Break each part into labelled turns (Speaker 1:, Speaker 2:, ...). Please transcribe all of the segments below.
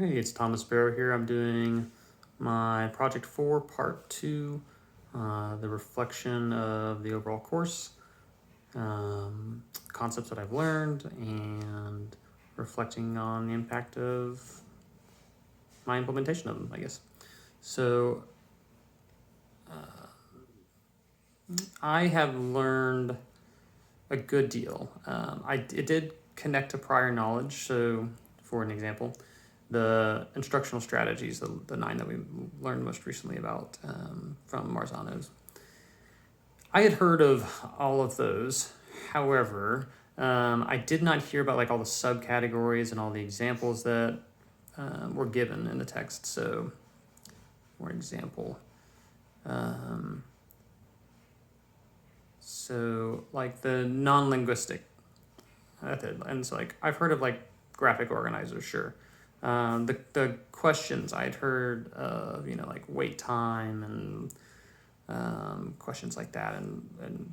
Speaker 1: Hey, it's Thomas Barrow here. I'm doing my Project 4, Part 2, the reflection of the overall course, concepts that I've learned, and reflecting on the impact of my implementation of them, I guess. So, I have learned a good deal. It did connect to prior knowledge. So, for an example, the instructional strategies, the 9 that we learned most recently about from Marzano's. I had heard of all of those. However, I did not hear about like all the subcategories and all the examples that were given in the text. So, for example, um, so like the non-linguistic method, and so like I've heard of like graphic organizers, sure. The questions I'd heard of, like wait time and questions like that, and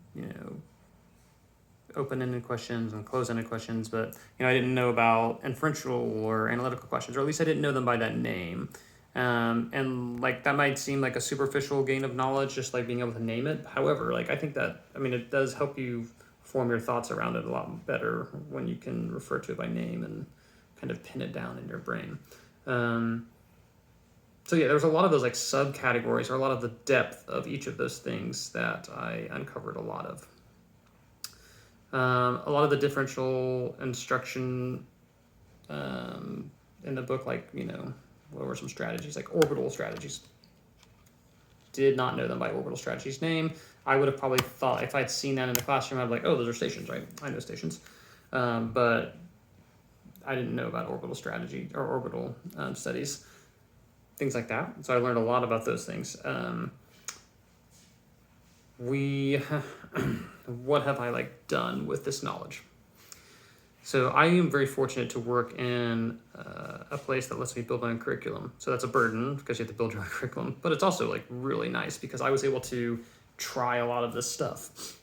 Speaker 1: open-ended questions and closed-ended questions, but I didn't know about inferential or analytical questions, or at least I didn't know them by that name. And like that might seem like a superficial gain of knowledge, just like being able to name it. However, like I think that it does help you form your thoughts around it a lot better when you can refer to it by name and kind of pin it down in your brain. So yeah, there's a lot of those like subcategories, or a lot of the depth of each of those things that I uncovered a lot of. A lot of the differential instruction in the book, like, what were some strategies, like orbital strategies. Did not know them by orbital strategies name. I would have probably thought, if I'd seen that in the classroom, I'd be like, oh, those are stations, right? I know stations. But I didn't know about orbital strategy or orbital studies, things like that. So I learned a lot about those things. What have I like done with this knowledge? So I am very fortunate to work in a place that lets me build my own curriculum. So that's a burden because you have to build your own curriculum, but it's also like really nice because I was able to try a lot of this stuff.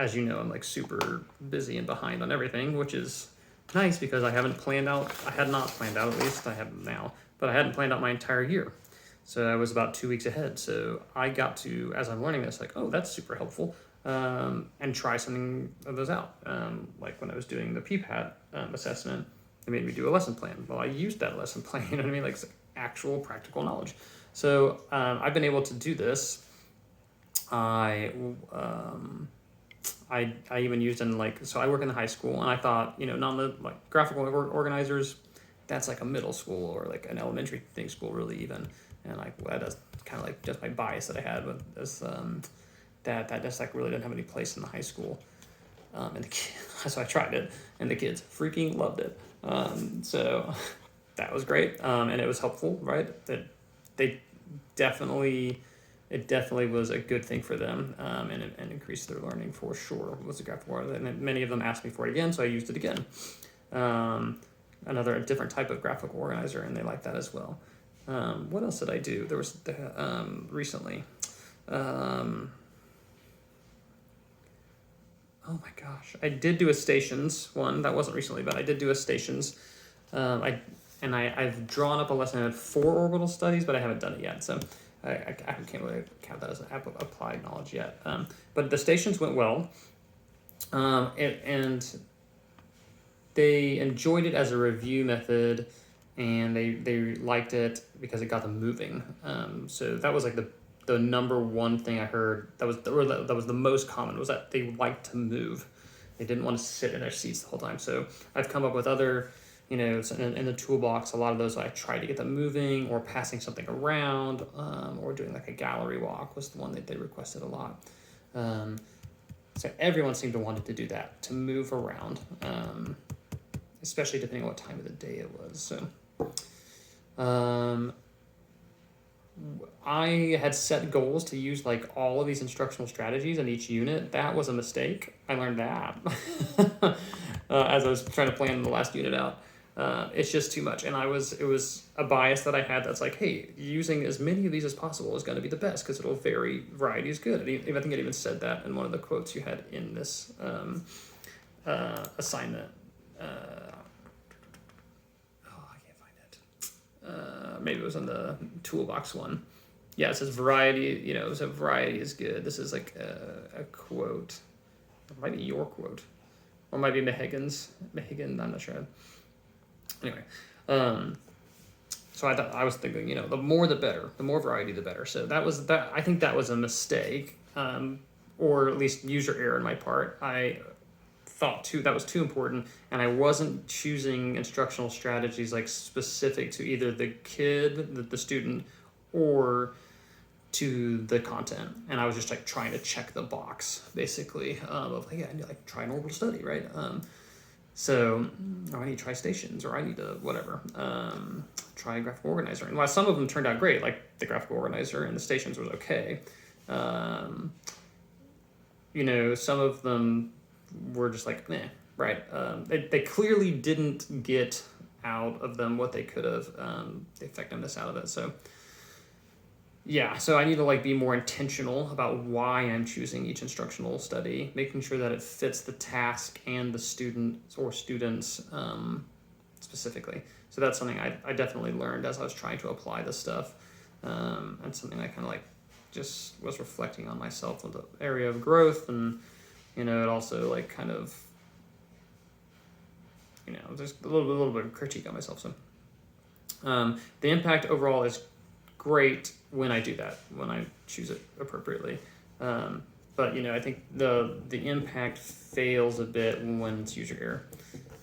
Speaker 1: As you know, I'm like super busy and behind on everything, which is nice because I had not planned out, at least I have now, but I hadn't planned out my entire year. So I was about 2 weeks ahead. So I got to, as I'm learning this, like, oh, that's super helpful. And try something of those out. Like when I was doing the PPAT assessment, they made me do a lesson plan. Well, I used that lesson plan, you know what I mean? Like it's actual practical knowledge. So I've been able to do this. I even used in so I work in the high school, and I thought, like graphical organizers, that's like a middle school or like an elementary thing school, really even. And like that's kind of like just my bias that I had with this. That just like really didn't have any place in the high school, and the kids, so I tried it, and the kids freaking loved it. So that was great, and it was helpful, right? They definitely, it definitely was a good thing for them, and increased their learning for sure. Was a graphic art, and many of them asked me for it again, so I used it again. A different type of graphical organizer, and they liked that as well. What else did I do? There was recently. Oh my gosh, I did do a stations one. That wasn't recently, but I did do a stations. I've drawn up a lesson. I had 4 orbital studies, but I haven't done it yet. So I can't really count that as an applied knowledge yet. But the stations went well, and they enjoyed it as a review method, and they liked it because it got them moving. So that was like the number one thing I heard that was the most common, was that they liked to move. They didn't want to sit in their seats the whole time. So I've come up with other, in the toolbox, a lot of those I tried to get them moving or passing something around, or doing like a gallery walk was the one that they requested a lot. So everyone seemed to wanted to do that, to move around, especially depending on what time of the day it was. So I had set goals to use like all of these instructional strategies in each unit. That was a mistake. I learned that as I was trying to plan the last unit out. It's just too much, and it was a bias that I had. That's like, hey, using as many of these as possible is going to be the best because it'll vary. Variety is good. I think it even said that in one of the quotes you had in this assignment. maybe it was in the toolbox one. Yeah, it says variety, so variety is good. This is like a quote. It might be your quote. Or it might be Mehigan's. Mehigan, I'm not sure. Anyway, so I was thinking, the more the better. The more variety, the better. So I think that was a mistake, or at least user error on my part. I thought that was too important, and I wasn't choosing instructional strategies like specific to either the kid, the student, or to the content. And I was just like trying to check the box basically, of like, yeah, I need to like try an orbital study, right? So I need to try stations, or I need to whatever, try a graphical organizer. And while some of them turned out great, like the graphical organizer and the stations was okay, some of them were just like, meh, right? They clearly didn't get out of them what they could have, the effectiveness out of it. So yeah, so I need to like be more intentional about why I'm choosing each instructional study, making sure that it fits the task and the student or students specifically. So that's something I definitely learned as I was trying to apply this stuff, and something I kind of like just was reflecting on myself with the area of growth, and it also like kind of there's a little bit of critique on myself. So the impact overall is great when I do that, when I choose it appropriately. But I think the impact fails a bit when it's user error.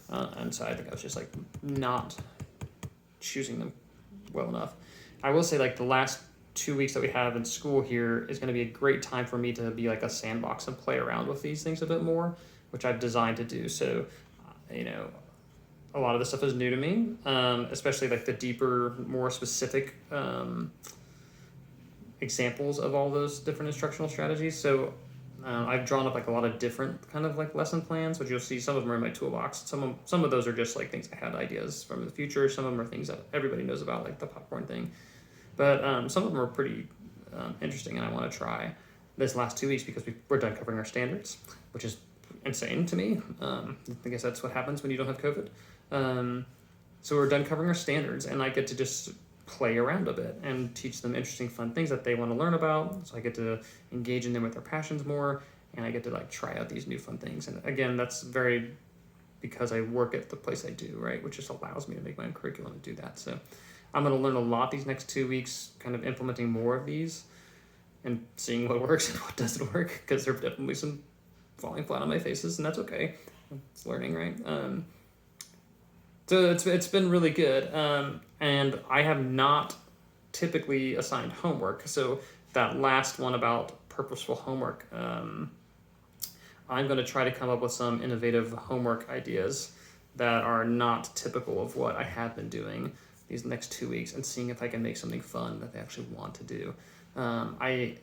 Speaker 1: And so I think I was just like not choosing them well enough. I will say like the last 2 weeks that we have in school here is going to be a great time for me to be like a sandbox and play around with these things a bit more, which I've designed to do. So, a lot of this stuff is new to me, especially like the deeper, more specific examples of all those different instructional strategies. So I've drawn up like a lot of different kind of like lesson plans, which you'll see some of them are in my toolbox. Some of those are just like things I had ideas from the future. Some of them are things that everybody knows about, like the popcorn thing. But some of them are pretty interesting, and I want to try this last 2 weeks because we're done covering our standards, which is insane to me. I guess that's what happens when you don't have COVID. So we're done covering our standards, and I get to just play around a bit and teach them interesting, fun things that they want to learn about. So I get to engage in them with their passions more, and I get to like try out these new fun things. And again, that's very because I work at the place I do, right? Which just allows me to make my own curriculum and do that. So I'm going to learn a lot these next 2 weeks, kind of implementing more of these and seeing what works and what doesn't work, because there are definitely some falling flat on my faces, and that's okay. It's learning, right? So it's been really good, and I have not typically assigned homework. So that last one about purposeful homework, I'm going to try to come up with some innovative homework ideas that are not typical of what I have been doing these next 2 weeks, and seeing if I can make something fun that they actually want to do. I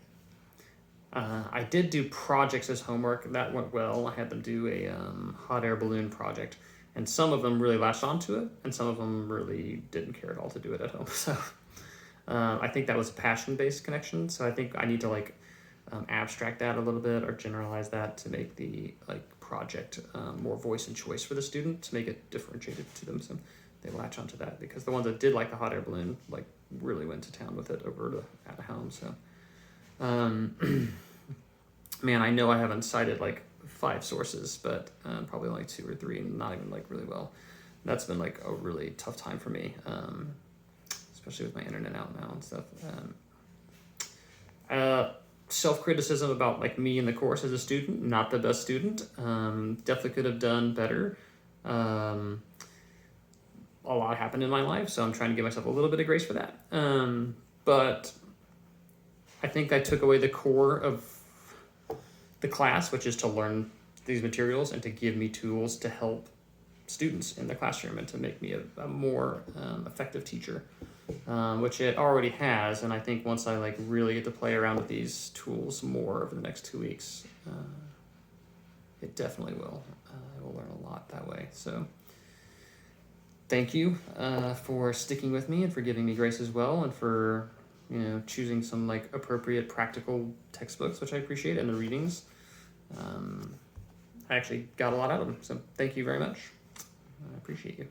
Speaker 1: did do projects as homework. That went well. I had them do a hot air balloon project. And some of them really latched onto it, and some of them really didn't care at all to do it at home. So I think that was a passion-based connection. So I think I need to like abstract that a little bit or generalize that to make the like project more voice and choice for the student, to make it differentiated to them. So they latch onto that, because the ones that did like the hot air balloon like really went to town with it over at home. So man, I know I haven't cited like 5 sources, but probably only 2 or 3, and not even like really well. That's been like a really tough time for me, especially with my internet out now and stuff. Self-criticism about like me in the course as a student, not the best student. Definitely could have done better. A lot happened in my life, so I'm trying to give myself a little bit of grace for that. But I think I took away the core of the class, which is to learn these materials and to give me tools to help students in the classroom and to make me a more effective teacher, which it already has. And I think once I like really get to play around with these tools more over the next 2 weeks, it definitely will. I will learn a lot that way. So thank you for sticking with me and for giving me grace as well, and for choosing some like appropriate practical textbooks, which I appreciate, and the readings. I actually got a lot out of them, so thank you very much. I appreciate you.